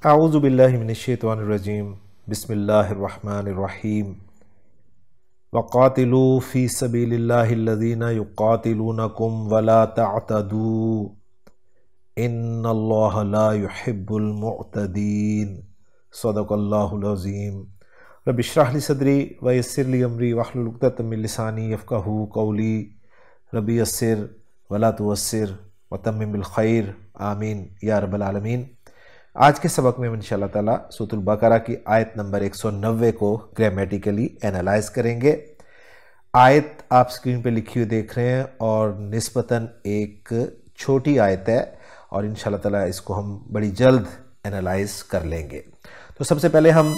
अऊज़ु बिल्लाहि मिनश्शैतानिर्रजीम बिस्मिल्लाहिर्रहमानिर्रहीम वक़ातिलू फ़ी सबीलिल्लाहिल्लज़ीना युक़ातिलूनकुम वला तअतदू इन्नल्लाहा ला युहिब्बुल मुअतदीन सदक़ल्लाहुल अज़ीम रब्बि इश्रह ली सदरी व यस्सिर ली अमरी वहलुल उक़दतम मिन लिसानी यफ़क़हू क़ौली रब्बि यस्सिर वला तुअस्सिर व तम्मिम बिल खैर आमीन या रब्बल आलमीन। आज के सबक में इंशाअल्लाह ताला सूरह बकरा की आयत नंबर 190 को ग्रामेटिकली एनालाइज करेंगे। आयत आप स्क्रीन पे लिखी हुई देख रहे हैं और निस्बतन एक छोटी आयत है और इंशाअल्लाह ताला इसको हम बड़ी जल्द एनालाइज कर लेंगे। तो सबसे पहले हम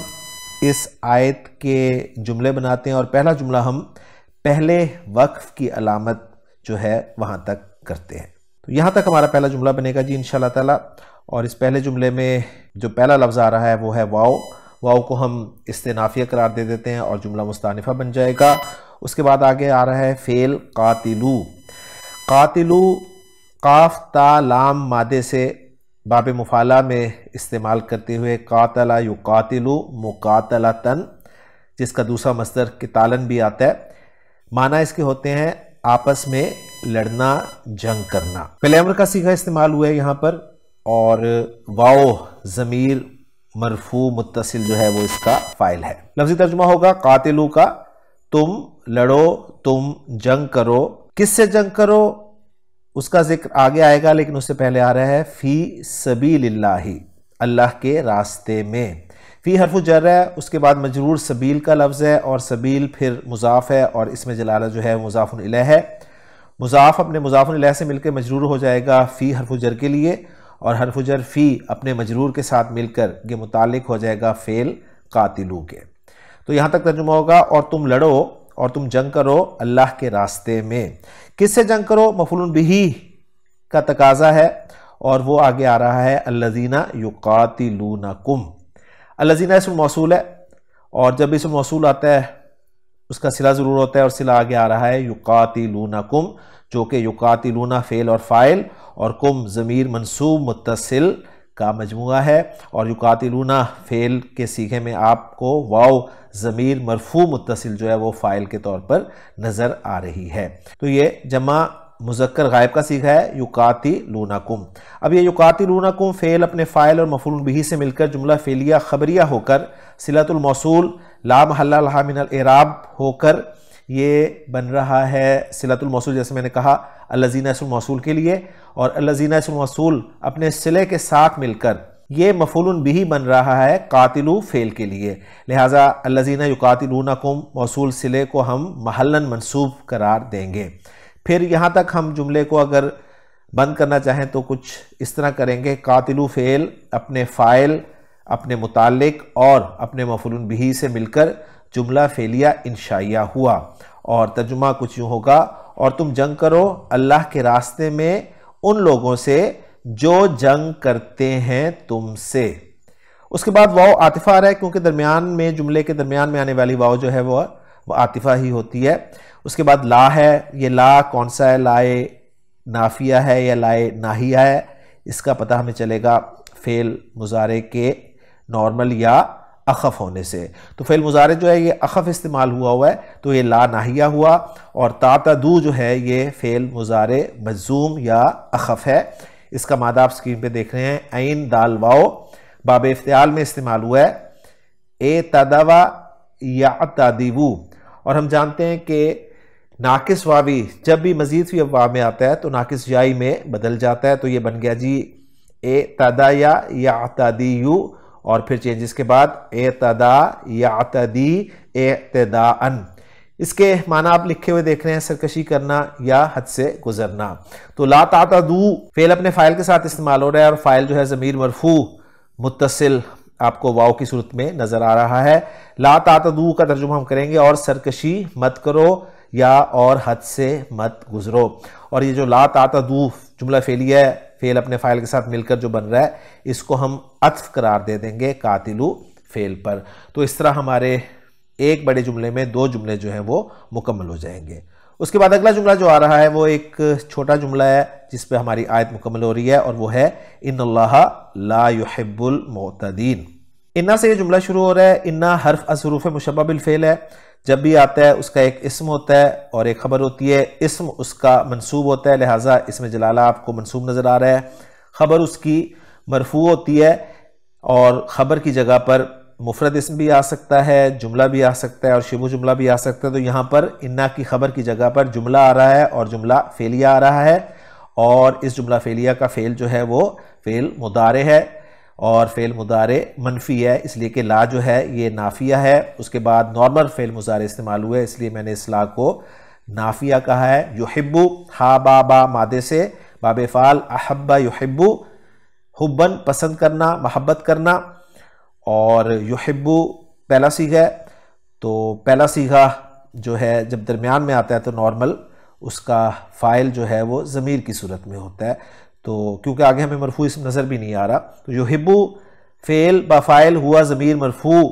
इस आयत के जुमले बनाते हैं और पहला जुमला हम पहले वक्फ की अलामत जो है वहाँ तक करते हैं। तो यहाँ तक हमारा पहला जुमला बनेगा जी इंशाअल्लाह ताला। और इस पहले जुमले में जो पहला लफ्ज़ आ रहा है वो है वाव। वाव को हम इस्तिनाफिया करार दे देते हैं और जुमला मुस्तानिफा बन जाएगा। उसके बाद आगे आ रहा है फ़ेल कातिलू। कातिलू काफ ता लाम मादे से बाब मुफाला में इस्तेमाल करते हुए कातला युकातिलू मुकातलतन, जिसका दूसरा मस्दर कितालन भी आता है। माना इसके होते हैं आपस में लड़ना, जंग करना। पहले अम्र का सीगा इस्तेमाल हुआ है यहाँ पर और वाओ ज़मीर मरफू मुत्तसिल जो है वो इसका फ़ाइल है। लफ्ज़ी तर्जुमा होगा कातिलू का तुम लड़ो, तुम जंग करो। किससे जंग करो उसका जिक्र आगे आएगा, लेकिन उससे पहले आ रहा है फ़ी सबीलिल्लाहि, अल्लाह के रास्ते में। फ़ी हरफ़ु जर है, उसके बाद मजरूर सबील का लफ्ज़ है और सबील फिर मुज़ाफ़ है और इसमें जलाला जो है मुज़ाफ़ुन इलैह है। मुज़ाफ़ अपने मुज़ाफ़ुन इलैह से मिलकर मजरूर हो जाएगा फ़ी हरफ़ु जर के लिए और हरफ़ु जर फ़ी अपने मजरूर के साथ मिलकर ये मुतालिक हो जाएगा फ़ेल कातिलू के। तो यहाँ तक तर्जुमा होगा और तुम लड़ो और तुम जंग करो अल्लाह के रास्ते में। किससे जंग करो? मफ़ूलुन बिही का तकाजा है और वो आगे आ रहा है अल्लज़ीना युकातिलूनकुम। अल्लज़ीना इस्म मौसूल है और जब इस्म मौसूल आता है उसका सिला ज़रूर होता है और सिला आगे आ रहा है युकातिलूनकुम, जो कि युकातिलूना फ़ेल और फ़ाइल और कुम ज़मीर मंसूब मुत्तसिल का मजमुआ है और युकातिलूना फ़ेल के सीखे में आपको वाव ज़मीर मरफू मुत्तसिल जो है वो फ़ाइल के तौर पर नज़र आ रही है। तो ये जमा मुज़क्कर गायब का सीखा है युकातिलूनकुम। अब ये युकातिलूनकुम फ़ेल अपने फ़ाइल और मफ़ूल बिही से मिलकर जुमला फ़ेलिया ख़बरिया होकर सिलतुल मौसूल ला महल्ला लहा मिनल इराब होकर ये बन रहा है सिलतुल मौसूल। जैसे मैंने कहा अल्लज़ीना इस्मुल मौसूल के लिए और अल्लज़ीना इस्मुल मौसूल अपने सिले के साथ मिलकर ये मफ़ूलुन बिही बन रहा है कातिलू फ़ेल के लिए। लिहाजा अल्लज़ीना युकातिलूनकुम मौसूल सिले को हम महल्लन मंसूब करार देंगे। फिर यहाँ तक हम जुमले को अगर बंद करना चाहें तो कुछ इस तरह करेंगे, कातिलू फ़ेल अपने फ़ाइल, अपने मुतालिक और अपने मफ़ूलुन बिही से मिलकर जुमला फ़ेलिया इंशाइया हुआ और तर्जुमा कुछ यूँ होगा और तुम जंग करो अल्लाह के रास्ते में उन लोगों से जो जंग करते हैं तुमसे। उसके बाद वाव आतिफ़ा आ रहा है क्योंकि दरमियान में जुमले के दरमियान में आने वाली वाव जो है वो आतिफ़ा ही होती है। उसके बाद ला है, ये ला कौन सा है, लाए नाफिया है या लाए नाहिया है, इसका पता हमें चलेगा फ़ेल मुज़ारे के नॉर्मल या अखफ़ होने से। तो फ़ेल मुज़ारे जो है ये अखफ़ इस्तेमाल हुआ है तो ये ला नाहिया हुआ और तातदू जो है ये फ़ेल मुज़ारे मज़ूम या अखफ़ है। इसका मादा आप स्क्रीन पे देख रहे हैं, ऐन दाल वाओ बाब इफ्तियाल में इस्तेमाल हुआ है ए तदवा या तादिवू। और हम जानते हैं कि नाकिस वावी जब भी मज़ीद फ़ी अफ़वाह में आता है तो नाकिस याई में बदल जाता है। तो ये बन गया जी ए तदा या तादियू और फिर चेंजेस के बाद ए तदा या तदी एतदाअन। इसके माना आप लिखे हुए देख रहे हैं, सरकशी करना या हद से गुजरना। तो ला तातदू फ़ेल अपने फ़ाइल के साथ इस्तेमाल हो रहा है और फ़ाइल जो है ज़मीर मरफू मुत्तसिल आपको वाव की सूरत में नज़र आ रहा है। ला तातदू का तर्जुमा हम करेंगे और सरकशी मत करो या और हद से मत गुजरो। और ये जो ला तातदू जुमला फ़ेलिया है, फ़ेल अपने फ़ाइल के साथ मिलकर जो बन रहा है, इसको हम अत्फ़ करार दे देंगे कातिलू फ़ेल पर। तो इस तरह हमारे एक बड़े जुमले में दो जुमले जो हैं वो मुकम्मल हो जाएंगे। اس کے بعد اگلا جملہ جو آ رہا ہے وہ ایک چھوٹا جملہ ہے جس پہ ہماری آیت مکمل ہو رہی ہے، اور وہ ہے ان اللہ لا يحب المعتدین۔ انا سے یہ جملہ شروع ہو رہا ہے۔ انا حرف از حروف مشبہ بالفعل ہے، جب بھی آتا ہے اس کا ایک اسم ہوتا ہے اور ایک خبر ہوتی ہے۔ اسم اس کا منصوب ہوتا ہے، لہٰذا اسم جلالہ آپ کو منصوب نظر آ رہا ہے۔ خبر اس کی مرفوع ہوتی ہے، اور خبر کی جگہ پر مفرد اسم بھی آ سکتا ہے، جملہ بھی آ سکتا ہے، اور شبہ جملہ بھی آ سکتا ہے۔ تو یہاں پر انا کی خبر کی جگہ پر جملہ آ رہا ہے اور جملہ فعلیہ آ رہا ہے، اور اس جملہ فعلیہ کا فعل جو ہے وہ فعل مضارع ہے، اور فعل مضارع منفی ہے، اس لیے کہ لا جو ہے یہ نافیہ ہے۔ اس کے بعد نارمل فعل مضارع استعمال ہوئے، اس لیے میں نے اس لا کو نافیہ کہا ہے۔ یحبو ہا با با مادے سے، باب فعل احب یحبو، حبن پسند کرنا، محبت کرنا، اور یحبو پہلا صیغہ ہے، تو پہلا صیغہ جو ہے جب درمیان میں آتا ہے تو نارمل اس کا فاعل جو ہے وہ ضمیر کی صورت میں ہوتا ہے، تو کیونکہ آگے ہمیں مرفوع اسم نظر بھی نہیں آ رہا، تو یحبو فعل با فاعل ہوا ضمیر مرفوع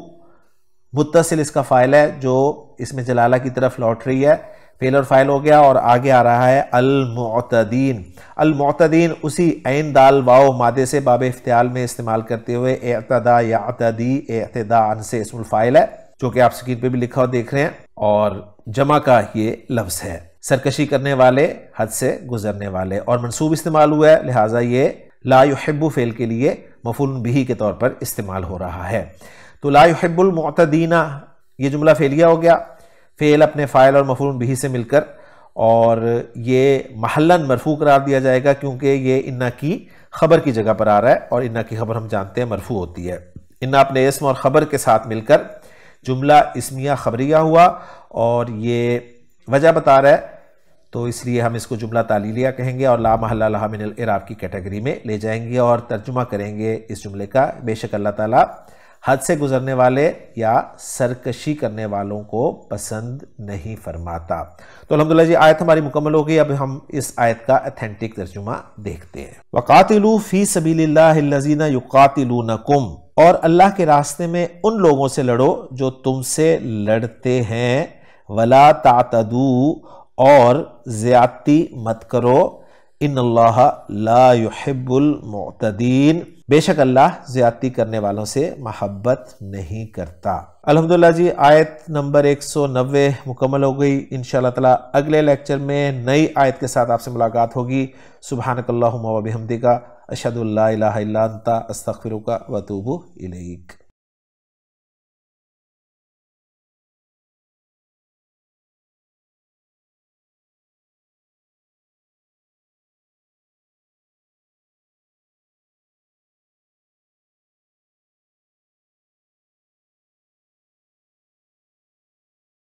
متصل اس کا فاعل ہے جو اس میں جلالہ کی طرف لوٹ رہی ہے، فعل اور فاعل ہو گیا، اور آگے آ رہا ہے المعتدین۔ المعتدین اسی عین دال واو مادے سے باب افتعال میں استعمال کرتے ہوئے اعتدا یعتدی اعتداء سے اسم الفاعل ہے، جو کہ آپ سکرین پہ بھی لکھا ہوا دیکھ رہے ہیں، اور جمع کا یہ لفظ ہے، سرکشی کرنے والے، حد سے گزرنے والے، اور منصوب استعمال ہوا ہے، لہٰذا یہ لا يحب فعل کے لیے مفعول بہ کے طور پر استعمال ہو رہا ہے۔ تو لا يحب المعتدین یہ جملہ فعلیہ ہو گیا، فعل اپنے فاعل اور مفعول بہ سے مل کر، اور یہ محلاً مرفوع قرار دیا جائے گا کیونکہ یہ انا کی خبر کی جگہ پر آ رہا ہے، اور انا کی خبر ہم جانتے ہیں مرفوع ہوتی ہے۔ انا اپنے اسم اور خبر کے ساتھ مل کر جملہ اسمیہ خبریہ ہوا، اور یہ وجہ بتا رہا ہے، تو اس لیے ہم اس کو جملہ تعلیلیہ کہیں گے، اور لا محل لہا من الاعراب کی کیٹیگری میں لے جائیں گے، اور ترجمہ کریں گے اس جملے کا، بے شک اللہ تعالیٰ حد سے گزرنے والے یا سرکشی کرنے والوں کو پسند نہیں فرماتا۔ تو الحمدللہ جی آیت ہماری مکمل ہو گئی، اب ہم اس آیت کا اتھینٹک ترجمہ دیکھتے ہیں۔ وَقَاتِلُوا فِي سَبِيلِ اللَّهِ الَّذِينَ يُقَاتِلُونَكُمْ، اور اللہ کے راستے میں ان لوگوں سے لڑو جو تم سے لڑتے ہیں، وَلَا تَعْتَدُوا، اور زیادتی مت کرو، ان اللہ لا يحب المعتدین، بے شک اللہ زیادتی کرنے والوں سے محبت نہیں کرتا۔ الحمدللہ جی آیت نمبر 190 مکمل ہو گئی۔ انشاءاللہ تعالی اگلے لیکچر میں نئی آیت کے ساتھ آپ سے ملاقات ہوگی۔ سبحانک اللہم و بحمدک، اشہد ان لا الہ الا انت، استغفرک و اتوب الیک۔